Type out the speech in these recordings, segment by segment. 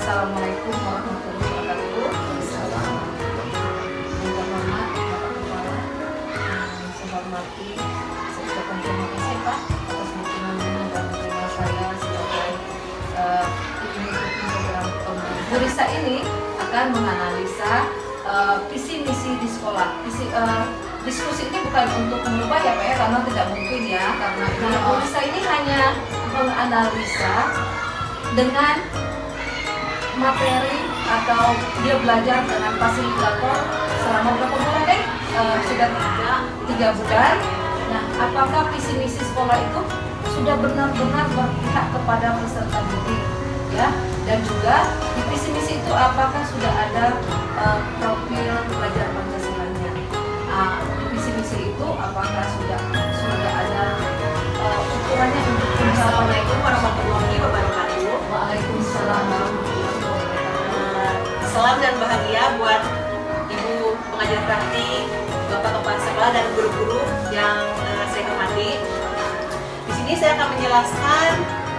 Assalamualaikum warahmatullahi wabarakatuh. Yang terhormat Bapak Kepala, saya hormati, saya ucapkan terima kasih Pak atas dukungannya dan menerima saya sebagai mengikuti program Burisa ini akan menganalisa visi misi di sekolah. Diskusi ini bukan untuk mengubah ya Pak ya, karena tidak mungkin ya, karena Burisa ini hanya menganalisa dengan materi atau dia belajar dengan fasilitator selama berapa bulan sudah 3 bulan. Nah, apakah visi misi sekolah itu sudah benar-benar berpihak kepada peserta didik ya, dan juga di visi misi itu apakah sudah ada profil pelajar Pancasilanya. Di visi misi itu apakah sudah ada ukurannya untuk Assalamualaikum warahmatullahi wabarakatuh. Waalaikumsalam warahmatullahi wabarakatuh. Salam dan bahagia buat Ibu pengajar praktik, Bapak Kepala Sekolah dan guru-guru yang saya hormati. Di sini saya akan menjelaskan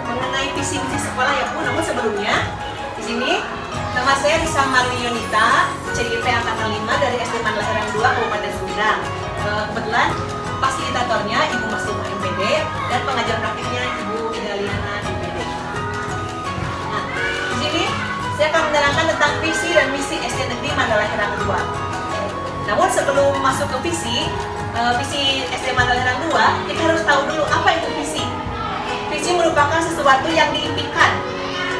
mengenai visi misi sekolah ya Bu. Namun sebelumnya, di sini nama saya Risa Marli Yunita, CIP angkatan 5 dari SD Mandalahiran 2 Kabupaten Sumedang. Kebetulan fasilitatornya Ibu Maslumah MPD dan pengajar praktiknya Ibu Idaliana MPD. Nah, di sini saya akan menerangkan tentang visi dan misi SD Negeri Mandalahiran 2. Namun sebelum masuk ke visi SD Mandalahiran 2, kita harus tahu dulu apa itu visi. Visi merupakan sesuatu yang diimpikan,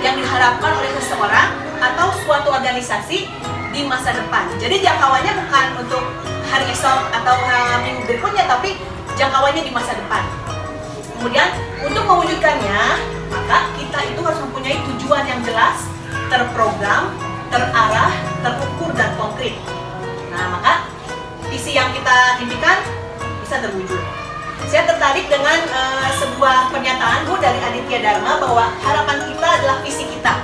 yang diharapkan oleh seseorang atau suatu organisasi di masa depan. Jadi jangkauannya bukan untuk hari esok atau minggu berikutnya, tapi jangkauannya di masa depan. Kemudian untuk mewujudkannya, maka kita itu harus mempunyai tujuan yang jelas, terprogram, terarah, terukur dan konkret. Nah, maka visi yang kita impikan bisa terwujud. Saya tertarik dengan sebuah pernyataan Bu dari Aditya Dharma bahwa harapan kita adalah visi kita.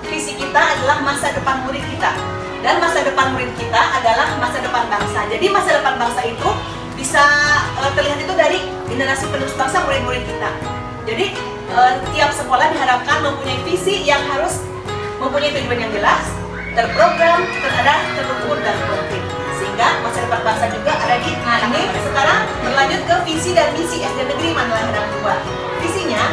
Visi kita adalah masa depan murid kita. Dan masa depan murid kita adalah masa depan bangsa. Jadi masa depan bangsa itu bisa terlihat itu dari generasi penerus bangsa, murid-murid kita. Jadi tiap sekolah diharapkan mempunyai visi yang harus mempunyai tujuan yang jelas, terprogram, terarah, terukur dan konkret. Sehingga masa depan bangsa juga ada di ini. Sekarang berlanjut ke visi dan misi SD Negeri Mandalahiran 2. Visinya,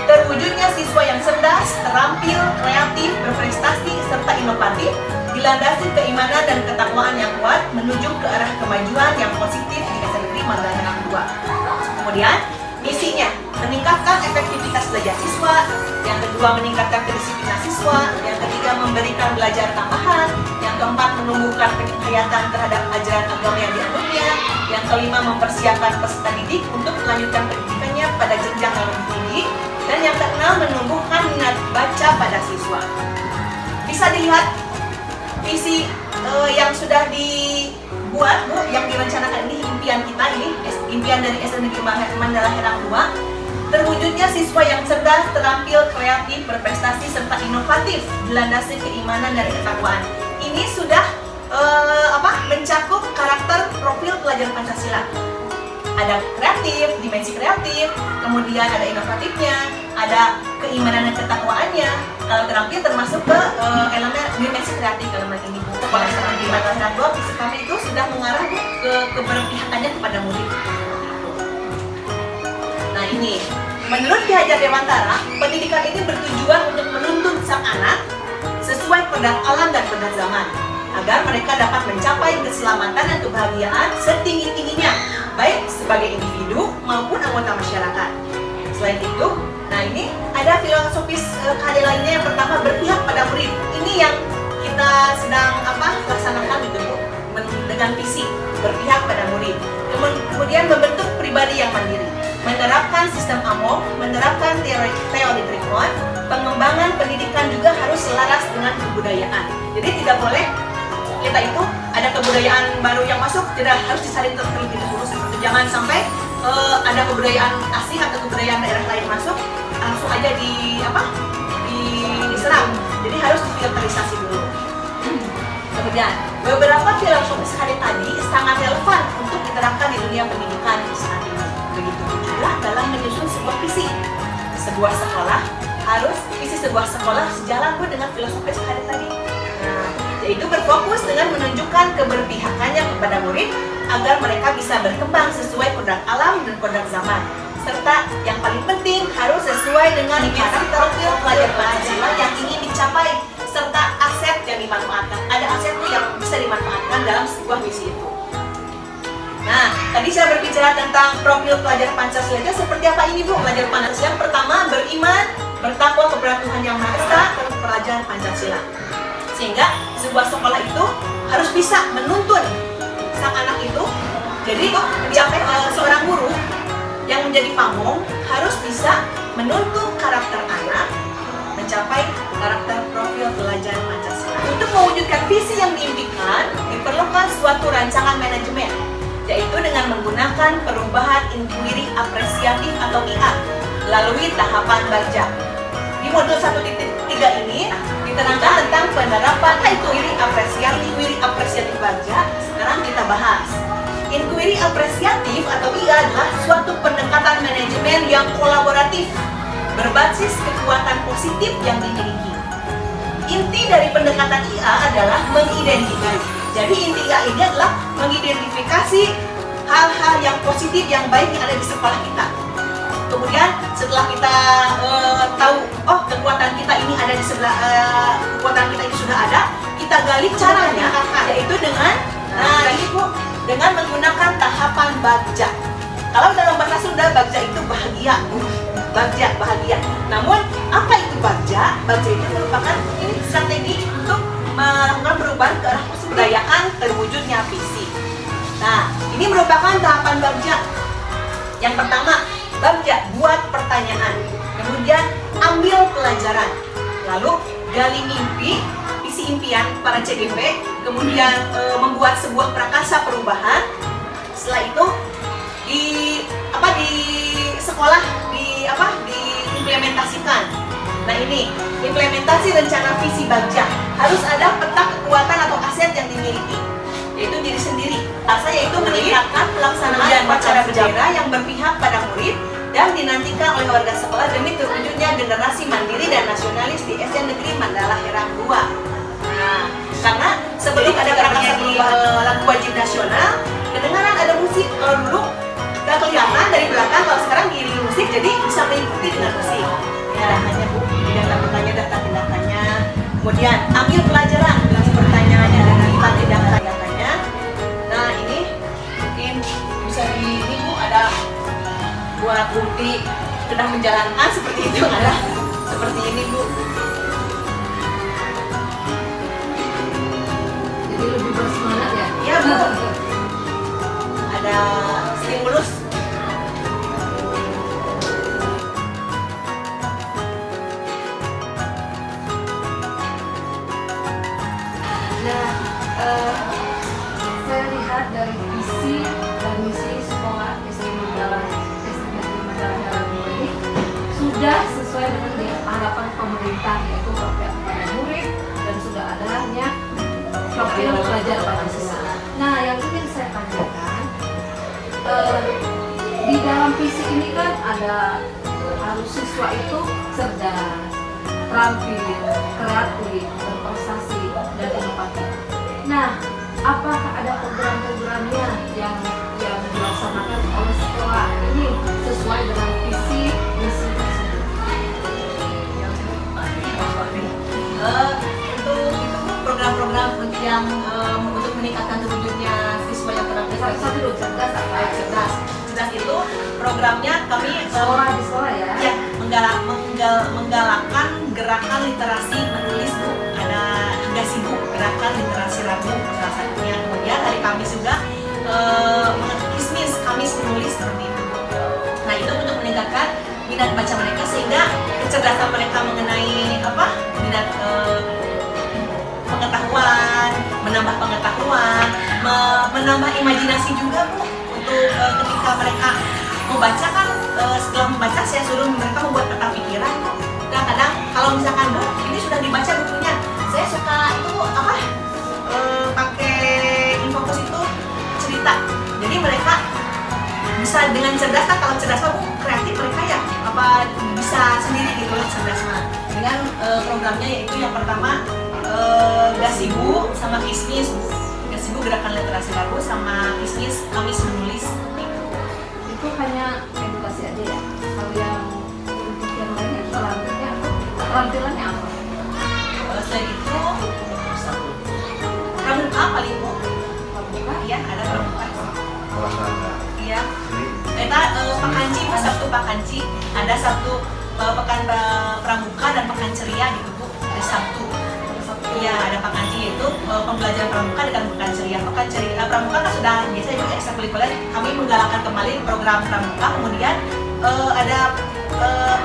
terwujudnya siswa yang cerdas, terampil, kreatif, berprestasi, serta inovatif, dilandasi keimanan dan ketakwaan yang kuat menuju ke arah kemajuan yang positif di SD Negeri Mandalahiran 2. Kemudian, misinya, meningkatkan efektivitas belajar siswa, yang kedua meningkatkan kedisiplinan siswa, yang ketiga memberikan belajar tambahan, yang keempat menumbuhkan kepercayaan terhadap ajaran agama yang dianutnya, yang kelima mempersiapkan peserta didik untuk melanjutkan pendidikannya pada jenjang yang lebih tinggi, dan yang keenam menumbuhkan minat baca pada siswa. Bisa dilihat visi yang sudah dibuat Bu, yang direncanakan ini impian kita ini, impian dari SD Negeri Mandalahiran 2. Terwujudnya siswa yang cerdas, terampil, kreatif, berprestasi, serta inovatif, dilandasi keimanan dan ketakwaan. Ini sudah mencakup karakter profil pelajar Pancasila. Ada kreatif, dimensi kreatif, kemudian ada inovatifnya, ada keimanan dan ketakwaannya. Kalau terampil termasuk ke elemen dimensi kreatif elemen ini Bu. Kalau di Mandalahiran 2, visi kami itu sudah mengarah ke keberpihakannya kepada murid. Nah ini, menurut Ki Hajar Dewantara, pendidikan ini bertujuan untuk menuntun sang anak sesuai kehendak alam dan kehendak zaman, agar mereka dapat mencapai keselamatan dan kebahagiaan setinggi-tingginya, baik sebagai individu maupun anggota masyarakat. Selain itu, nah ini ada filosofis KD lainnya. Yang pertama, berpihak pada murid. Ini yang kita sedang laksanakan gitu Bu, dengan visi berpihak pada murid. Kemudian membentuk pribadi yang mandiri, menerapkan sistem AMO, menerapkan teori Trikon, pengembangan pendidikan juga harus selaras dengan kebudayaan. Jadi tidak boleh kita itu ada kebudayaan baru yang masuk, tidak harus disalin terlebih dahulu seperti itu. Jangan sampai ada kebudayaan asing atau kebudayaan daerah lain masuk langsung aja diserap. Jadi harus difilterisasi dulu. Kemudian beberapa filosofi sekali tadi sangat relevan untuk diterapkan di dunia pendidikan saat ini. Begitu juga dalam menyusun sebuah visi. Sebuah sekolah harus isi sebuah sekolah sejalan Bu dengan filosofi Syahada tadi. Nah, yaitu berfokus dengan menunjukkan keberpihakannya kepada murid agar mereka bisa berkembang sesuai kodrat alam dan kodrat zaman. Serta yang paling penting harus sesuai dengan karakter pelajar Pancasila yang ingin dicapai serta aset yang dimanfaatkan. Ada aset yang bisa dimanfaatkan dalam sebuah misi itu. Nah, tadi saya berbicara tentang profil pelajar Pancasila itu seperti apa ini Bu? Pelajar Pancasila yang pertama beriman, bertakwa kepada Tuhan Yang Maha Esa, terus pelajar Pancasila. Sehingga sebuah sekolah itu harus bisa menuntun sang anak itu. Jadi mencapai seorang guru yang menjadi pamong harus bisa menuntun karakter anak mencapai karakter profil pelajar Pancasila. Untuk mewujudkan visi yang diimpikan diperlukan suatu rancangan manajemen, yaitu dengan menggunakan perubahan inquiry apresiatif atau IA melalui tahapan Bagja. Di modul 1.3 ini diterangkan tentang penerapan inquiry apresiatif Bagja. Sekarang kita bahas. Inquiry apresiatif atau IA adalah suatu pendekatan manajemen yang kolaboratif berbasis kekuatan positif yang dimiliki. Inti dari pendekatan IA adalah mengidentifikasi. Jadi inti IA ini adalah mengidentifikasi hal-hal yang positif, yang baik yang ada di sekolah kita. Kemudian setelah kita tahu, oh kekuatan kita ini ada di sebelah, kekuatan kita ini sudah ada, kita gali caranya, yaitu dengan, ini Bu, dengan menggunakan tahapan Bagja. Kalau dalam bahasa Sunda, Bagja itu bahagia, Bu. Bagja, bahagia. Namun, apa itu Bagja? Bagja itu merupakan ini strategi untuk melakukan perubahan ke arah kebudayaan terwujudnya visi. Nah, ini merupakan tahapan Bagja. Yang pertama, Bagja, buat pertanyaan. Kemudian, ambil pelajaran. Lalu, gali mimpi, visi impian para CGP. Kemudian, membuat sebuah prakarsa perubahan. Setelah itu, di sekolah diimplementasikan. Nah ini implementasi rencana visi Bagja harus ada peta kekuatan atau aset yang dimiliki, yaitu diri sendiri. Yaitu meningkatkan pelaksanaan upacara bendera yang berpihak pada murid dan dinantikan oleh warga sekolah demi terwujudnya generasi mandiri dan nasionalis di SD Negeri Mandala Herang 2. Nah, karena sebelum ada prakarsa perubahan lagu wajib nasional, kedengaran ada musik. Kalau dulu nggak kelihatan dari belakang, kalau sekarang diiringi musik jadi bisa mengikuti dengan musik. Ya, hanya Bu, data tindakannya. Kemudian ambil pelajaran dari pertanyaannya dan tindakannya. Nah ini mungkin bisa ini Bu, ada buat bukti sudah menjalankan seperti itu, ada seperti ini Bu. Jadi lebih bersemangat ya? Iya Bu. Ada stimulus. Nah, saya lihat dari visi dan misi sekolah SD Negeri Mandala Herang ini sudah sesuai dengan harapan pemerintah, yaitu berpihak kepada murid dan sudah adanya profil pelajar Pancasila. Nah, yang ingin saya tanyakan, di dalam visi ini kan ada harus siswa itu cerdas, terampil, kreatif, berprestasi, dan inovatif. Nah, apakah ada program-programnya yang dilaksanakan oleh sekolah ini sesuai dengan visi misi tersebut? Untuk itu program-program yang untuk meningkatkan terwujudnya siswa yang terampil. Satu dulu, cerdas apa? Cerdas itu programnya kami Di sekolah ya? Ya, menggalakkan gerakan literasi menulis Bu. Ada Hingga Bu, gerakan literasi Rabu salah satunya. Kemudian hari Kamis juga Kamis menulis seperti itu. Nah itu untuk meningkatkan minat baca mereka sehingga kecerdasan mereka mengenai minat pengetahuan, menambah pengetahuan, menambah imajinasi juga Bu. Untuk ketika mereka membaca kan, setelah membaca saya suruh mereka membuat peta pikiran. Kadang-kadang kalau misalkan Bu, ini sudah dibaca bukunya, saya suka itu pakai infokus itu cerita. Jadi mereka bisa dengan cerdas kan, kalau cerdas Bu kreatif mereka ya bisa bisa sendiri gitu loh cerdas mah. Dengan programnya yaitu yang pertama Gasibu sama Kismis. Gasibu gerakan literasi lagu sama Kismis Kamis menulis. Itu hanya edukasi aja ya. Kalau yang untuk yang lainnya selanjutnya keterampilannya apa? Selain itu pramuka paling bu. Pramuka? Iya ada pramuka. olahraga. Iya. Kita pakanci bu, Sabtu pakanci. Ada Sabtu pekan pramuka dan pekan ceria gitu bu. Ada Sabtu. Iya ada pakanci yaitu pembelajaran pramuka dengan pekan ceria. Pekan ceria pramuka kan sudah biasa itu ekstrakurikuler. Kami menggalakkan kembali program pramuka. Kemudian ada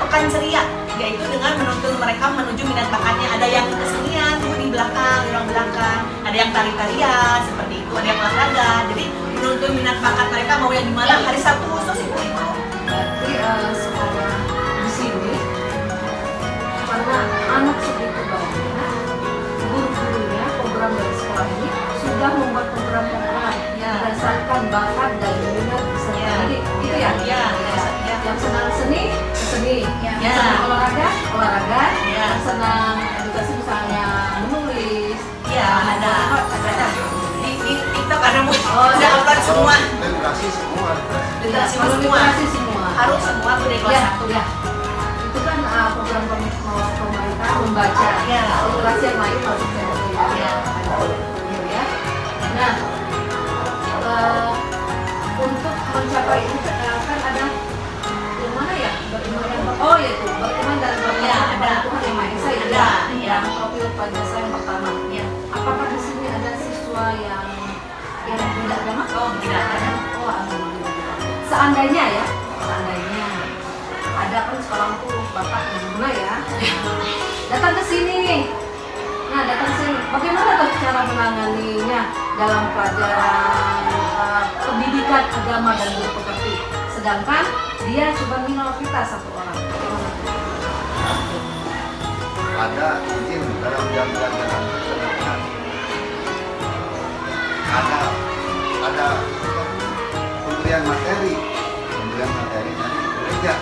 pekan ceria yaitu dengan menuntun mereka menuju minat bakatnya. Ada yang kesenian tuh di belakang, di ruang belakang. Ada yang tari-tarian seperti itu. Ada yang olahraga. Jadi menuntun minat bakat mereka mau yang di mana hari Sabtu khusus itu. Berarti sekolah di sini karena anak segitu banyak, guru-gurunya program dari sekolah ini sudah membuat program-program Ya. berdasarkan bakat dan minat sendiri. Itu ya? Iya. Yang senang seni, seni. Ya. Yang senang olahraga, olahraga. Ya. Yang senang edukasi misalnya menulis. Iya ada. Di TikTok ada bu. Oh, Udah upload semua. Literasi semua. Literasi Kalau semua. literasi semua. Harus semua tuh dari kelas Ya, 1. ya. Itu kan program pemerintah membaca. Ya. Literasi yang lain harus Ya. ya. Ya. Nah, untuk mencapai ini kan ada yang mana ya? Oh ya itu beriman dan bertakwa Ya, kepada ada. Tuhan Yang Maha Esa ya. Ada, ya. Yang profil Pancasila yang pertama. Ya. Apakah di sini ada siswa yang tidak agama? Oh tidak ada. Oh, agama tidak ada. Seandainya ya, seandainya ada kan sekarang tuh bapak yang guna ya, datang ke sini. Nah, datang ke sini. Bagaimana tuh cara menanganinya dalam pelajaran pendidikan agama dan berpekerti? Sedangkan dia cuma minoritas satu orang. Bagaimana tuh? Ada izin dalam jam-jam pelajaran. Ada pemberian materi dari gereja.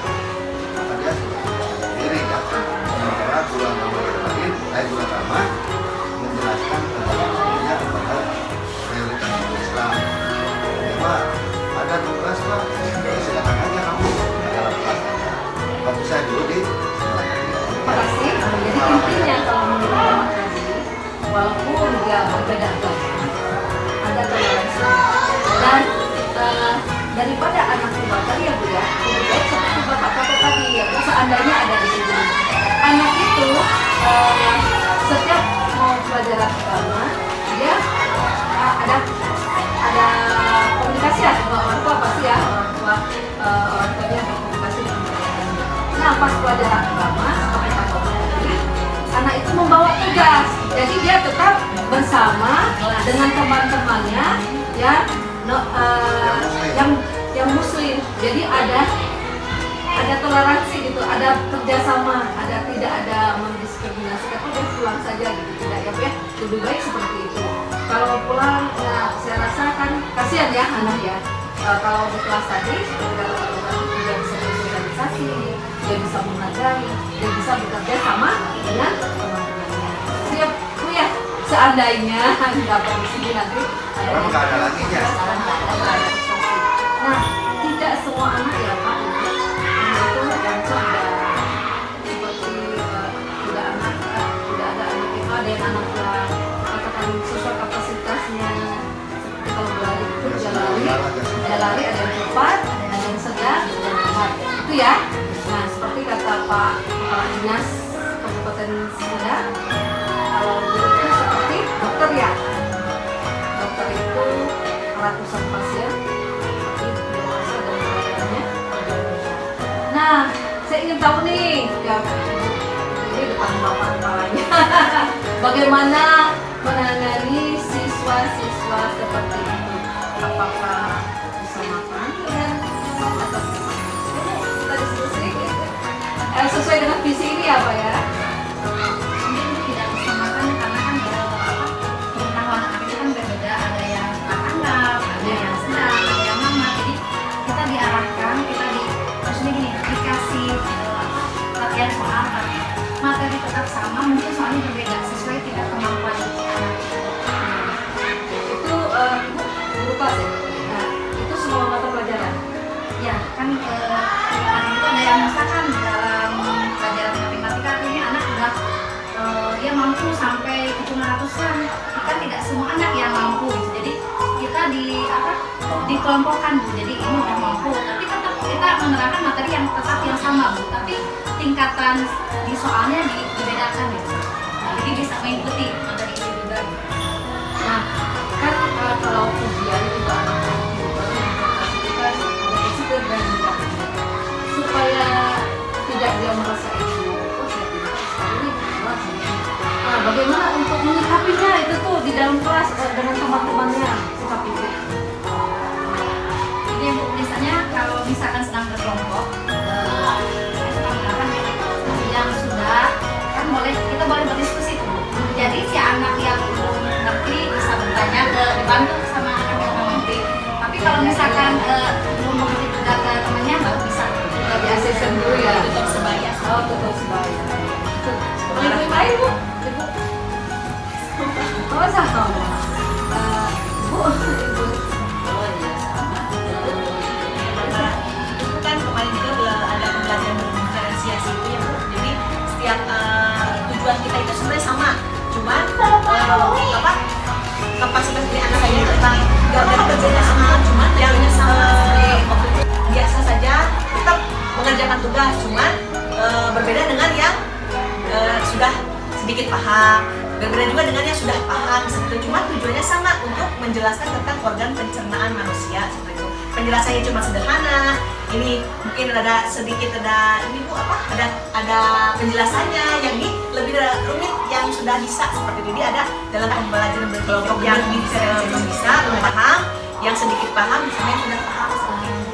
Maka dia sudah sendiri ya. Sementara bulan Ramadan bulan Ramadan menjelaskan tentang dirinya kepada prioritas Islam. Memang ada tugas pak, silakan aja kamu dalam kelas. Kamu saya dulu di Terima kasih. Jadi intinya kalau menurut Muhammad Nabi, walaupun dia berbeda agama, ada toleransi dan daripada anak tua tadi ya bu ya, lebih baik seperti bapak kata tadi ya, seandainya ada di sini, anak itu setiap mau pelajaran agama dia ada komunikasi ya sama orang tua pasti ya, orang tuanya berkomunikasi dengan pelajarannya. Nah pas pelajaran agama seperti kata tadi, anak itu membawa tugas, jadi dia tetap bersama dengan teman-temannya yang muslim. Jadi ada toleransi gitu, ada kerjasama, tidak ada mendiskriminasi. Tapi dia pulang saja gitu, tidak ya, lebih baik seperti itu. Kalau pulang, ya, saya rasa kan kasihan ya anak ya. Kalau di kelas tadi, seperti kata dia bisa bersosialisasi, dia bisa menghargai, dia bisa bekerja sama dengan teman-temannya. Siap, Bu ya. Seandainya dapat di sini nanti Sekarang nggak ada lagi ya. Sekarang nggak ada lagi. Nah, tidak semua anak ya Pak, itu yang cerdas. Seperti tidak ada anak itu ada yang anak yang katakan sesuai kapasitasnya. Seperti kalau berlari itu dia lari, ada yang cepat, ada yang sedang, ada yang lambat. Itu ya. Nah, seperti kata Pak Kepala Dinas Kabupaten Sumedang, kalau guru itu seperti dokter ya. Dokter itu ratusan pasien, tapi dewasa dan pelayanannya berbeda. Nah, saya ingin tahu nih, ya ini depan bapak kepalanya, bagaimana menangani siswa-siswa seperti itu? Apakah bisa makan ya? Atau kita diskusi sesuai dengan visi ini ya Pak ya? Mungkin tidak bisa makan karena kan pengetahuan anak itu kan berbeda, ada yang tanggap, ada yang sedang, ada yang lemah. Jadi kita diarahkan, maksudnya gini, dikasih sampai hitungan ratusan. Kan tidak semua anak yang mampu gitu. Jadi kita dikelompokkan Bu. Jadi ini udah mampu, tapi tetap kita menerapkan materi yang tetap yang sama Bu. Tapi tingkatan di soalnya dibedakan gitu. Nah, jadi bisa mengikuti materi ini juga. Gitu. Nah, kan kalau ujian juga anak-anak juga kita ada fisik dan mental. Supaya tidak dia merasa itu, oh saya tidak sekali kelas. Nah, bagaimana untuk menyikapinya itu tuh di dalam kelas dengan teman-temannya sikap itu? Jadi Bu, misalnya kalau misalkan sedang berkelompok, yang sudah kan kita boleh berdiskusi tuh. Jadi si anak yang belum ngerti bisa bertanya dibantu sama anak yang mengerti. Tapi kalau misalkan belum mengerti juga ke temannya baru bisa Di asisten dulu ya. Tutup sebaya. Oh, tutup sebaya. Ibu lain Bu, ibu. Oh sama. Bu, ibu. Oh iya sama. Karena itu kan kemarin juga ada pembelajaran diferensiasi itu ya Bu. Jadi setiap tujuan kita itu sebenarnya sama, cuman kapasitas dari anak aja tentang garda kerjanya sama, cuman yang biasa saja tetap mengerjakan tugas, cuman berbeda dengan yang sudah sedikit paham, berbeda juga dengan yang sudah paham seperti itu. Cuma tujuannya sama, untuk menjelaskan tentang organ pencernaan manusia seperti itu. Penjelasannya cuma sederhana. Ini mungkin ada sedikit ini Bu ada penjelasannya, yang ini lebih rumit yang sudah bisa seperti itu. Jadi ada dalam pembelajaran berkelompok yang bisa belum paham, yang sedikit paham, misalnya yang sudah paham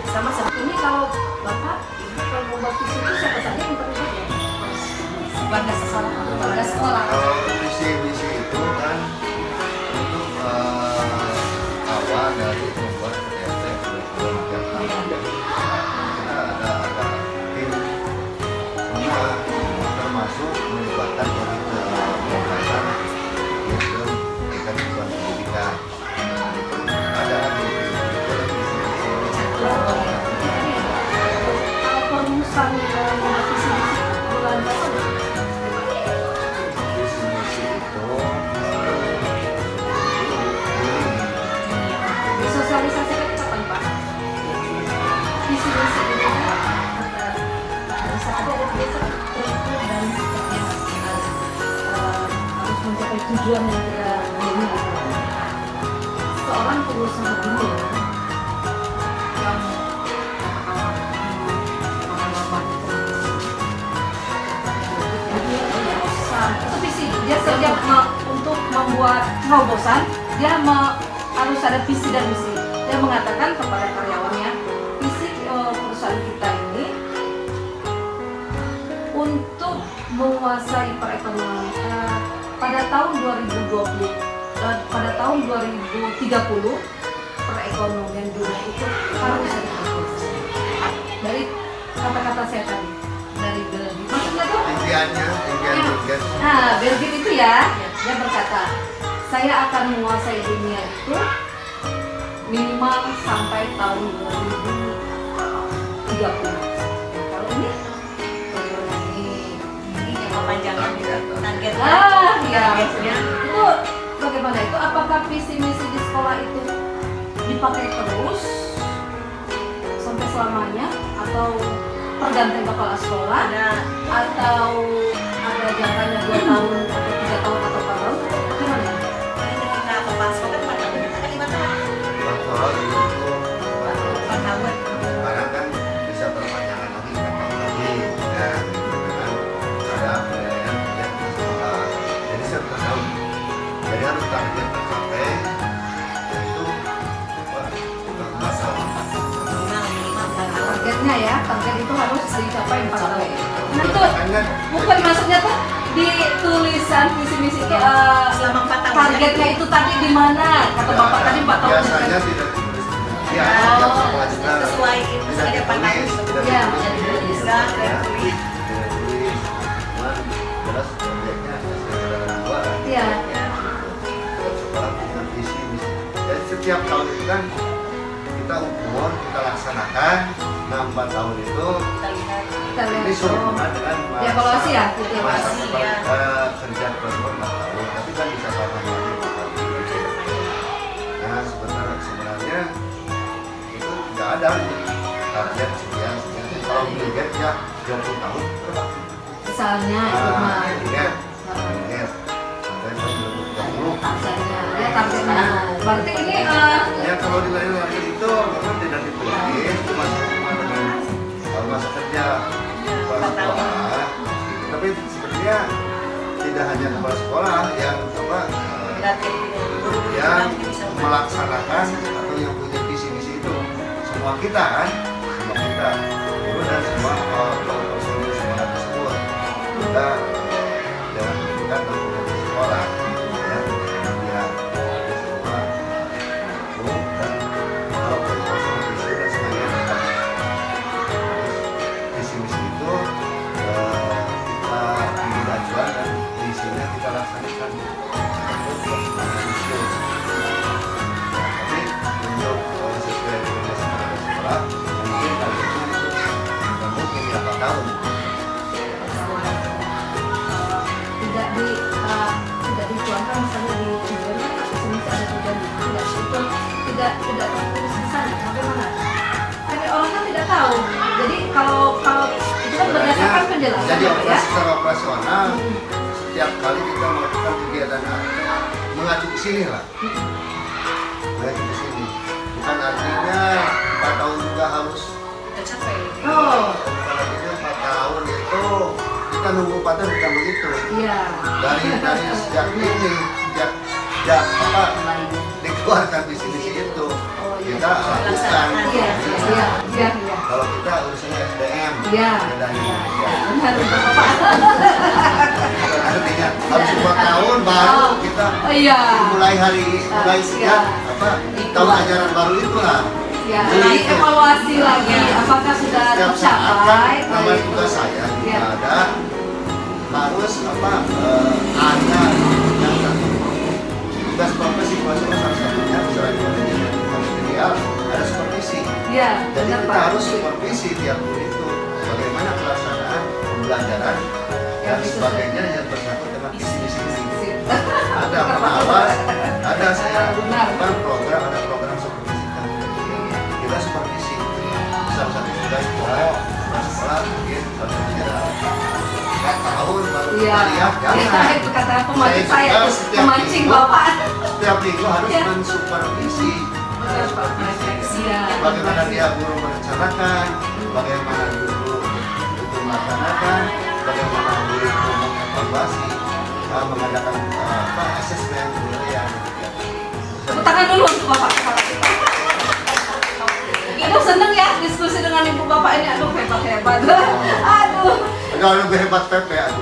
sama seperti Ini kalau Bapak, Ibu kalau mau buat visi itu siapa saja yang terlibat ya? warga sekolah. Warga sekolah. Kalau visi-visi itu kan untuk awal dari membuat RT kita ada tim semua, termasuk melibatkan komite pembahasan yaitu tingkat tujuan pendidikan. Ada di Kalau perumusan visi-visi bulan berapa? visi-misi itu Disosialisasikan kapan Pak? Visi-visi ini bisa ada biasa dan harus mencapai tujuan yang kita miliki. Seorang pengusaha dunia yang itu visi dia setiap untuk membuat terobosan dia harus ada visi dan misi. Dia mengatakan kepada karyawannya, visi perusahaan kita ini untuk menguasai perekonomian pada tahun 2020 pada tahun 2030 perekonomian dunia itu harus ada dari kata-kata saya tadi dari Belgia. Maksudnya tuh impiannya tugas. nah, Belgia itu ya, dia berkata, saya akan menguasai dunia itu minimal sampai tahun 2030. Kalau ini yang kepanjangan target ya, targetnya. itu bagaimana itu? Apakah visi misi di sekolah itu dipakai terus sampai selamanya, atau tergantung kepala sekolah, atau ada jangkanya 2 tahun atau 3 tahun atau 4 tahun? Gimana? Ketika kepala sekolah kan 4 tahun, kita kan 5 tahun. Kalau itu 4 tahun. sekarang kan bisa perpanjangan lagi 4 tahun lagi ya, dengan ada penilaian yang di sekolah. Jadi 1 tahun. Jadi harus target tercapai, yaitu masalah. Targetnya ya, target itu harus dicapai 4 tahun. Nah itu Kan bukan maksudnya tuh di tulisan visi misi Selama 4 tahun. targetnya itu tadi di mana? Kata Bapak tadi 4 tahun. biasanya tidak ditulis. Ya, setiap sekolah juga Sesuai itu tidak ada 4 tahun. ditulis, tidak Ya, ditulis. Bisa, Ya, tidak ditulis. tidak ditulis. Cuman jelas proyeknya sesuai dua kan. Iya. Setiap sekolah punya visi misi. Jadi setiap tahun itu kan kita ukur, kita laksanakan. Nah, 4 tahun itu Kita lihat. Kita lihat. ini sehubungan dengan Ya, evaluasi ya, gitu ya, masa evaluasi, ya. kerja per 4 tahun. 20 tahun berapa? Misalnya itu mah. Ingat. Sampai tahun 2030. Targetnya. Ya targetnya. Berarti ini Ya kalau di lain lagi itu memang tidak dipilih, cuma dengan masa kerja kepala sekolah. Gitu. Tapi sebenarnya tidak hanya kepala sekolah yang yang melaksanakan atau yang punya visi misi itu semua kita kan, semua kita guru dan semua personil sekolah tersebut kita jangan menunjukkan dokumen sekolah ya di semua guru dan kalau personil visi dan semuanya tetap visi misi itu kita beri acuan dan visinya kita laksanakan. Tapi untuk sesuai dengan sekolah mungkin targetnya itu mungkin berapa tahun. Tidak dituangkan misalnya di tujuan misalnya ada tujuan tidak tertulis di sana bagaimana? Karena orang kan tidak tahu. Jadi kalau itu kan berdasarkan penjelasan. Jadi ya. secara operasional setiap kali kita melakukan kegiatan mengacu ke sini lah, mengacu ke sini. Bukan artinya 4 tahun juga harus. Tercapai. Oh, Bukan artinya 4 tahun itu kita nunggu 4 tahun bukan begitu. iya. Dari sejak ini sejak apa dikeluarkan visi misi itu kita lakukan. Iya. Kalau kita urusannya SDM, Iya. bedanya. Benar Bapak. Artinya harus 4 tahun baru kita Oh iya. mulai sejak tahun ajaran baru itulah. Ya, jadi evaluasi lagi apakah sudah Setiap saat kan tercapai. nama tugas saya Ya. ada harus ada yang satu tugas profesi pelajaran salah satunya selain manajemen manajerial ada supervisi. Iya, Jadi benar kita Pak. harus supervisi tiap guru itu bagaimana pelaksanaan pembelajaran dan bisa sebagainya yang bersangkut dengan visi misi ini. Sip. Ada pengawas, ada saya Benar. kan ada program supervisi kan. Kita supervisi salah satu tugas pokok sekolah mungkin salah satunya adalah 4 tahun baru Iya. kita lihat Ya, itu kata pemancing Saya saya, setiap memancing minggu- Bapak. setiap minggu harus Iya. mensupervisi Iya. bagaimana dia guru merencanakan, bagaimana guru itu melaksanakan, bagaimana guru itu mengevaluasi, mengadakan asesmen penilaian. Tepuk tangan dulu untuk Bapak kepala kita. Ibu seneng ya diskusi dengan Ibu Bapak ini, aduh hebat. Aduh. Enggak lebih hebat Pepe aku.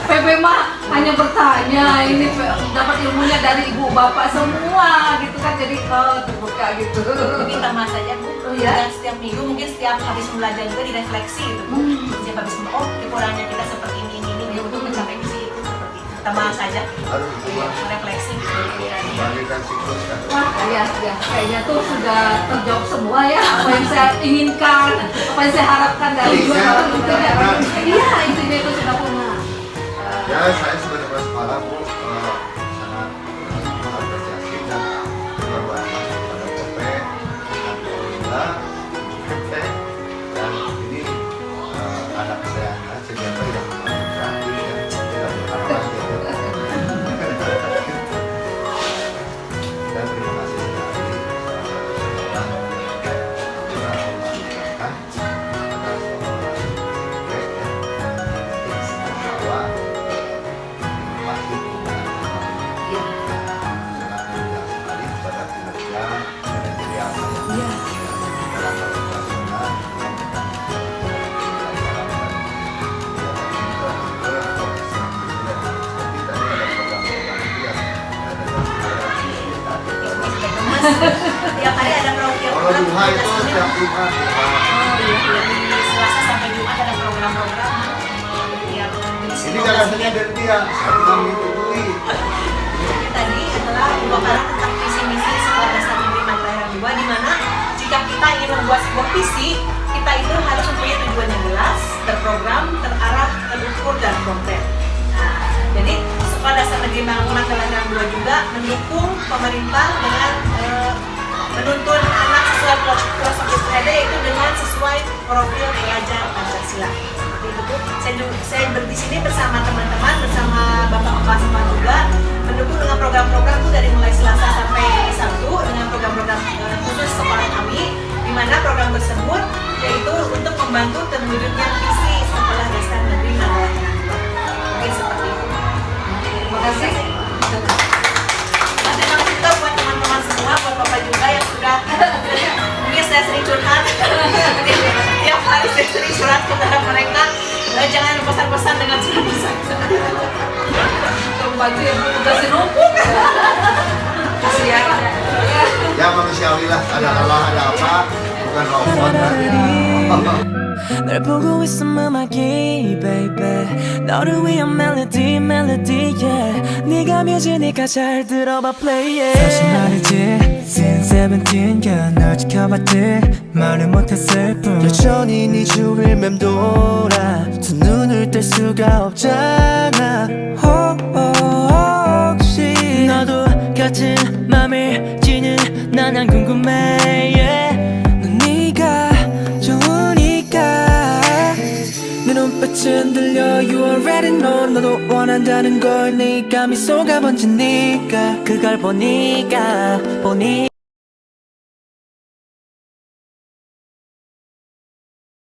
PB mah hanya bertanya, ini dapat ilmunya dari Ibu Bapak semua gitu kan, jadi terbuka gitu. Mungkin tambah saja Bu, Oh, iya? dan setiap minggu mungkin setiap habis belajar juga direfleksi gitu Bu. Setiap habis kekurangannya kita seperti ini untuk mencapai visi itu seperti itu. Tambah saja Harus dibuat merefleksi gitu. bagikan siklus kan. Wah, ya, kayaknya tuh sudah terjawab semua ya apa yang saya inginkan, apa yang saya harapkan dari Intinya, 2 tahun itu ya. benar. Iya, intinya itu sudah punya. Ya saya sebagai kepala sekolah Bu sangat mengapresiasi dan berterima kepada Pepe dan Paulina, Pepe dan ini anak saya siapa yang terakhir ya tidak berharap gitu. Dan terima kasih sekali salah satu sekolah yang telah melakukan atas Pepe bahwa pasti Iya. sangat mudah sekali pada kinerja manajerial Iya. dalam hal operasional seperti tadi ada program-program itu yang ada dalam Tiap hari ada program. kalau duha itu setiap Jumat Dari Selasa sampai Jumat ada program-program. Tiap ini gagasannya dari dia saya bilang itu beli tadi adalah pembakaran tentang visi misi sekolah dasar negeri Matahari 2, di mana jika kita ingin membuat sebuah visi, kita itu harus mempunyai tujuan yang jelas, terprogram, terarah, terukur, dan konkret. Nah, jadi sekolah dasar negeri Matahari 2 juga mendukung pemerintah dengan menuntun anak sesuai filosofi Strada, yaitu dengan sesuai profil pelajar Pancasila. Pancasila. Seperti itu Bu. Saya di sini bersama teman-teman, bersama bapak-bapak semua juga mendukung dengan program-program itu dari mulai Selasa sampai Sabtu dengan program-program khusus sekolah kami, di mana program tersebut yaitu untuk membantu terwujudnya visi Sekolah Dasar Negeri Magelang. Mungkin seperti itu. Terima kasih. Terima kasih juga buat teman-teman semua, buat bapak juga yang sudah mungkin saya sering curhat tiap hari saya sering surat kepada mereka. Jangan pesan-pesan dengan surat-pesan. Pembantu yang kasih numpuk. Kasihan. Ya manusiawi lah, ada lelah, ada apa, bukan robot kan. 널 보고 있음 음악이 baby 너를 위한 멜로디 yeah 네가 뮤지니까 잘 들어봐 play it 사실 말이지 since 17년 널 지켜봤지 말을 못했을 뿐 여전히 네 주위를 맴돌아 두 눈을 뗄 수가 없잖아 혹시 너도 같은 맘일지는 난 안 궁금해 yeah. 넌 네가 내 눈빛은 들려 You already know 너도 원한다는 걸 네가 미소가 번지니까 그걸 보니까